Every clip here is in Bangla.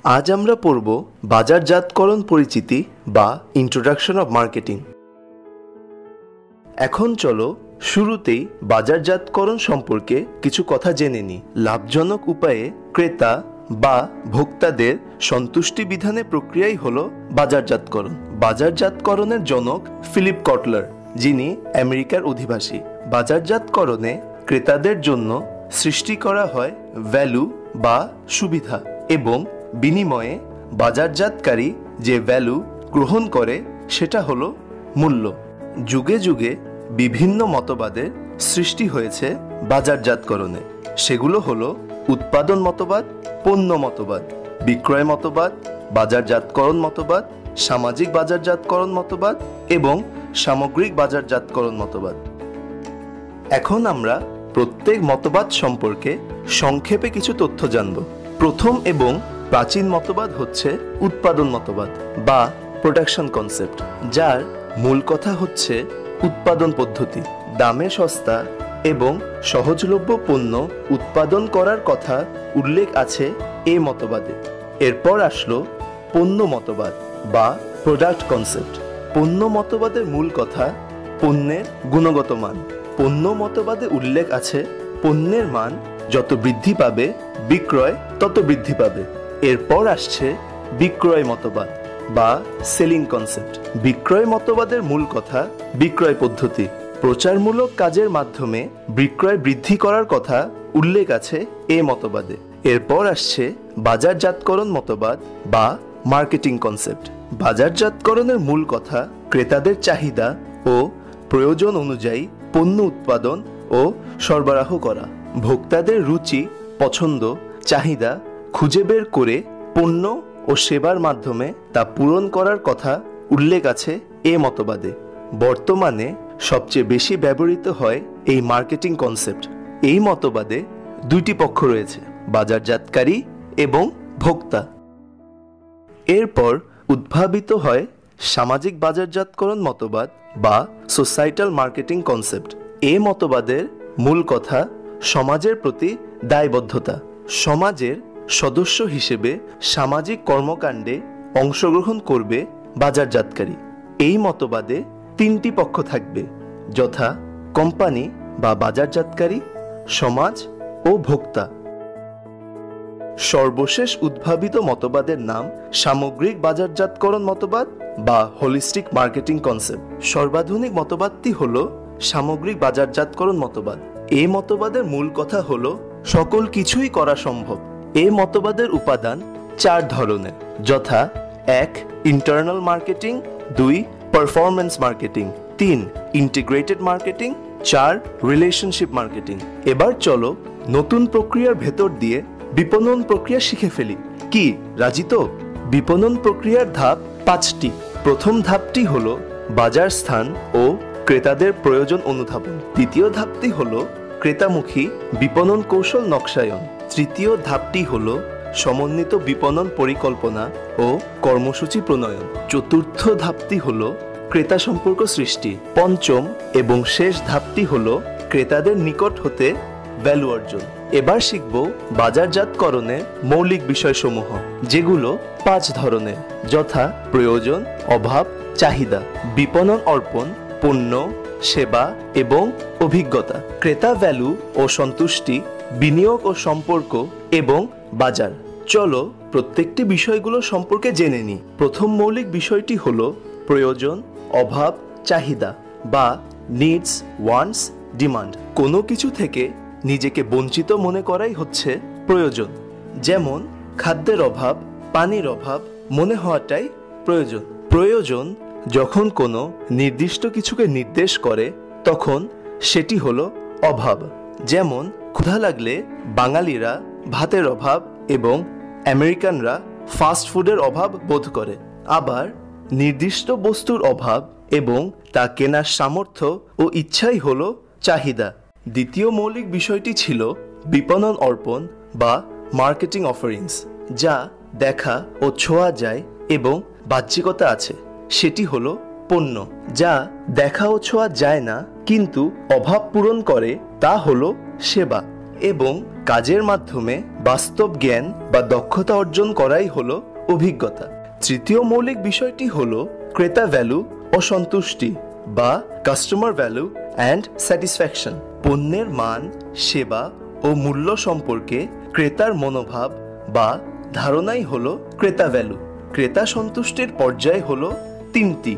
আজ আমরা পড়ব বাজারজাতকরণ পরিচিতি বা ইন্ট্রোডাকশন অফ মার্কেটিং। এখন চলো শুরুতেই বাজারজাতকরণ সম্পর্কে কিছু কথা জেনে নিই। লাভজনক উপায়ে ক্রেতা বা ভোক্তাদের সন্তুষ্টি বিধানের প্রক্রিয়াই হলো বাজারজাতকরণ। বাজারজাতকরণের জনক ফিলিপ কটলার, যিনি আমেরিকার অধিবাসী। বাজারজাতকরণে ক্রেতাদের জন্য সৃষ্টি করা হয় ভ্যালু বা সুবিধা এবং বিনিময়ে বাজারজাতকারী যে ভ্যালু গ্রহণ করে সেটা হলো মূল্য। যুগে যুগে বিভিন্ন মতবাদের সৃষ্টি হয়েছে বাজারজাতকরণে। সেগুলো হলো উৎপাদন মতবাদ, পণ্য মতবাদ, বিক্রয় মতবাদ, বাজারজাতকরণ মতবাদ, সামাজিক বাজারজাতকরণ মতবাদ এবং সামগ্রিক বাজারজাতকরণ মতবাদ। এখন আমরা প্রত্যেক মতবাদ সম্পর্কে সংক্ষেপে কিছু তথ্য জানব। প্রথম এবং প্রাচীন মতবাদ হচ্ছে উৎপাদন মতবাদ বা প্রোডাকশন কনসেপ্ট, যার মূল কথা হচ্ছে উৎপাদন পদ্ধতি। দামে সস্তা এবং সহজলভ্য পণ্য উৎপাদন করার কথা উল্লেখ আছে এই মতবাদে। এরপর আসলো পণ্য মতবাদ বা প্রোডাক্ট কনসেপ্ট। পণ্য মতবাদের মূল কথা পণ্যের গুণগত মান। পণ্য মতবাদে উল্লেখ আছে পণ্যের মান যত বৃদ্ধি পাবে বিক্রয় তত বৃদ্ধি পাবে। এরপর আসছে বিক্রয় মতবাদ বা সেলিং কনসেপ্ট। বিক্রয় মতবাদের মূল কথা বিক্রয় পদ্ধতি। প্রচারমূলক কাজের মাধ্যমে বিক্রয় বৃদ্ধি করার কথা উল্লেখ আছে এই মতবাদে। এরপর আসছে বাজারজাতকরণ মতবাদ বা মার্কেটিং কনসেপ্ট। বাজারজাতকরণের মূল কথা ক্রেতাদের চাহিদা ও প্রয়োজন অনুযায়ী পণ্য উৎপাদন ও সরবরাহ করা। ভোক্তাদের রুচি, পছন্দ, চাহিদা খুঁজে বের করে পণ্য ও সেবার মাধ্যমে তা পূরণ করার কথা উল্লেখ আছে এ মতবাদে। বর্তমানে সবচেয়ে বেশি ব্যবহৃত হয় এই মার্কেটিং কনসেপ্ট। এই মতবাদে দুইটি পক্ষ রয়েছে, বাজারজাতকারী এবং ভোক্তা। এরপর উদ্ভাবিত হয় সামাজিক বাজারজাতকরণ মতবাদ বা সোসাইটাল মার্কেটিং কনসেপ্ট। এ মতবাদের মূল কথা সমাজের প্রতি দায়বদ্ধতা। সমাজের সদস্য হিসেবে সামাজিক কর্মকাণ্ডে অংশগ্রহণ করবে বাজারজাতকারী। এই মতবাদে তিনটি পক্ষ থাকবে, যথা কোম্পানি বা বাজারজাতকারী, সমাজ ও ভোক্তা। সর্বশেষ উদ্ভাবিত মতবাদের নাম সামগ্রিক বাজারজাতকরণ মতবাদ বা হোলিস্টিক মার্কেটিং কনসেপ্ট। সর্বাধুনিক মতবাদটি হলো সামগ্রিক বাজারজাতকরণ মতবাদ। এই মতবাদের মূল কথা হলো সকল কিছুই করা সম্ভব। এই মতবাদের উপাদান চার ধরনের, যথা 1. Internal marketing, 2. Performance marketing, 3. Integrated marketing, 4. Relationship marketing. এবার চলো নতুন প্রক্রিয়ার ভেতর দিয়ে বিপণন প্রক্রিয়া শিখে ফেলি। কি রাজি তো? বিপণন প্রক্রিয়ার ধাপ 5টি। প্রথম ধাপটি হলো বাজার স্থান ও ক্রেতাদের প্রয়োজন অনুধাবন। দ্বিতীয় ধাপটি হলো ক্রেতামুখী বিপণন কৌশল নকশায়ন। তৃতীয় ধাপটি হলো সমন্বিত বিপণন পরিকল্পনা ও কর্মসূচি প্রণয়ন। চতুর্থ ধাপটি হলো ক্রেতা সম্পর্ক সৃষ্টি। পঞ্চম এবং শেষ ধাপটি হলো ক্রেতাদের নিকট হতে ভ্যালু অর্জন। এবার শিখব বাজারজাতকরণের মৌলিক বিষয়সমূহ, যেগুলো 5 ধরনের, যথা প্রয়োজন, অভাব, চাহিদা, বিপণন অর্পণ, পণ্য, সেবা এবং অভিজ্ঞতা, ক্রেতা ভ্যালু ও সন্তুষ্টি, বিনিয়োগ ও সম্পর্ক এবং বাজার। চলো প্রত্যেকটি বিষয়গুলো সম্পর্কে জেনে নিই। প্রথম মৌলিক বিষয়টি হলো প্রয়োজন, অভাব, চাহিদা বা নিডস, ওয়ান্টস, ডিমান্ড। কোনো কিছু থেকে নিজেকে বঞ্চিত মনে করাই হচ্ছে প্রয়োজন। যেমন খাদ্যের অভাব, পানির অভাব মনে হওয়াটাই প্রয়োজন। প্রয়োজন যখন কোনো নির্দিষ্ট কিছুকে নির্দেশ করে তখন সেটি হলো অভাব। যেমন ক্ষুধা লাগলে বাঙালিরা ভাতের অভাব এবং আমেরিকানরা ফাস্ট ফুডের অভাব বোধ করে। আবার নির্দিষ্ট বস্তুর অভাব এবং তা কেনার সামর্থ্য ও ইচ্ছাই হলো চাহিদা। দ্বিতীয় মৌলিক বিষয়টি ছিল বিপণন অর্পণ বা মার্কেটিং অফারিংস, যা দেখা ও ছোঁয়া যায় এবং বাহ্যিকতা আছে। সেটি হলো পণ্য। যা দেখা ও ছোঁয়া যায় না কিন্তু অভাব পূরণ করে তা হলো সেবা। এবং কাজের মাধ্যমে বাস্তব জ্ঞান বা দক্ষতা অর্জন করাই হলো অভিজ্ঞতা। তৃতীয় মৌলিক বিষয়টি হলো ক্রেতা ভ্যালু ও সন্তুষ্টি বা কাস্টমার ভ্যালু অ্যান্ড স্যাটিসফ্যাকশন। পণ্যের মান, সেবা ও মূল্য সম্পর্কে ক্রেতার মনোভাব বা ধারণাই হলো ক্রেতা ভ্যালু। ক্রেতা সন্তুষ্টির পর্যায় হলো তিনটি।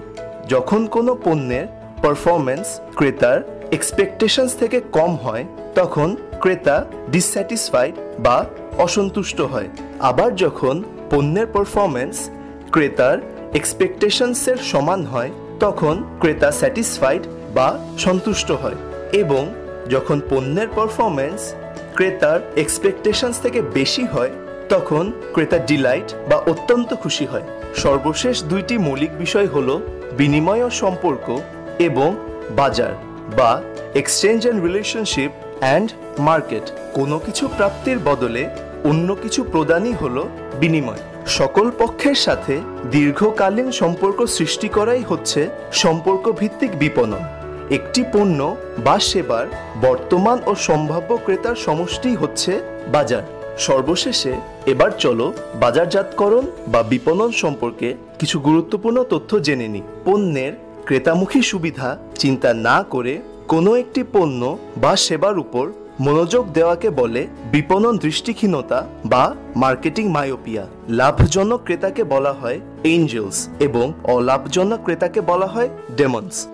যখন কোনো পণ্যের পারফরম্যান্স ক্রেতার এক্সপেকটেশনস থেকে কম হয় তখন ক্রেতা ডিসস্যাটিসফাইড বা অসন্তুষ্ট হয়। আবার যখন পণ্যের পারফরম্যান্স ক্রেতার এক্সপেকটেশনসের সমান হয় তখন ক্রেতা স্যাটিসফাইড বা সন্তুষ্ট হয়। এবং যখন পণ্যের পারফরম্যান্স ক্রেতার এক্সপেকটেশনস থেকে বেশি হয় তখন ক্রেতা ডিলাইট বা অত্যন্ত খুশি হয়। সর্বশেষ দুইটি মৌলিক বিষয় হলো বিনিময় ও সম্পর্ক এবং বাজার বা exchange and relationship and market. কোনো কিছু প্রাপ্তির বদলে অন্য কিছু প্রদানই হলো বিনিময়। সকল পক্ষের সাথে দীর্ঘকালীন সম্পর্ক সৃষ্টি করাই হচ্ছে সম্পর্ক ভিত্তিক বিপণন। একটি পণ্য বা সেবার বর্তমান ও সম্ভাব্য ক্রেতার সমষ্টি হচ্ছে বাজার। সর্বশেষে এবার চলো বাজারজাতকরণ বা বিপণন সম্পর্কে কিছু গুরুত্বপূর্ণ তথ্য জেনে নিই। পণ্যের ক্রেতামুখী সুবিধা চিন্তা না করে কোনো একটি পণ্য বা সেবার উপর মনোযোগ দেওয়াকে বলে বিপণন দৃষ্টিহীনতা বা মার্কেটিং মায়োপিয়া। লাভজনক ক্রেতাকে বলা হয় এঞ্জেলস এবং অলাভজনক ক্রেতাকে বলা হয় ডেমন্স।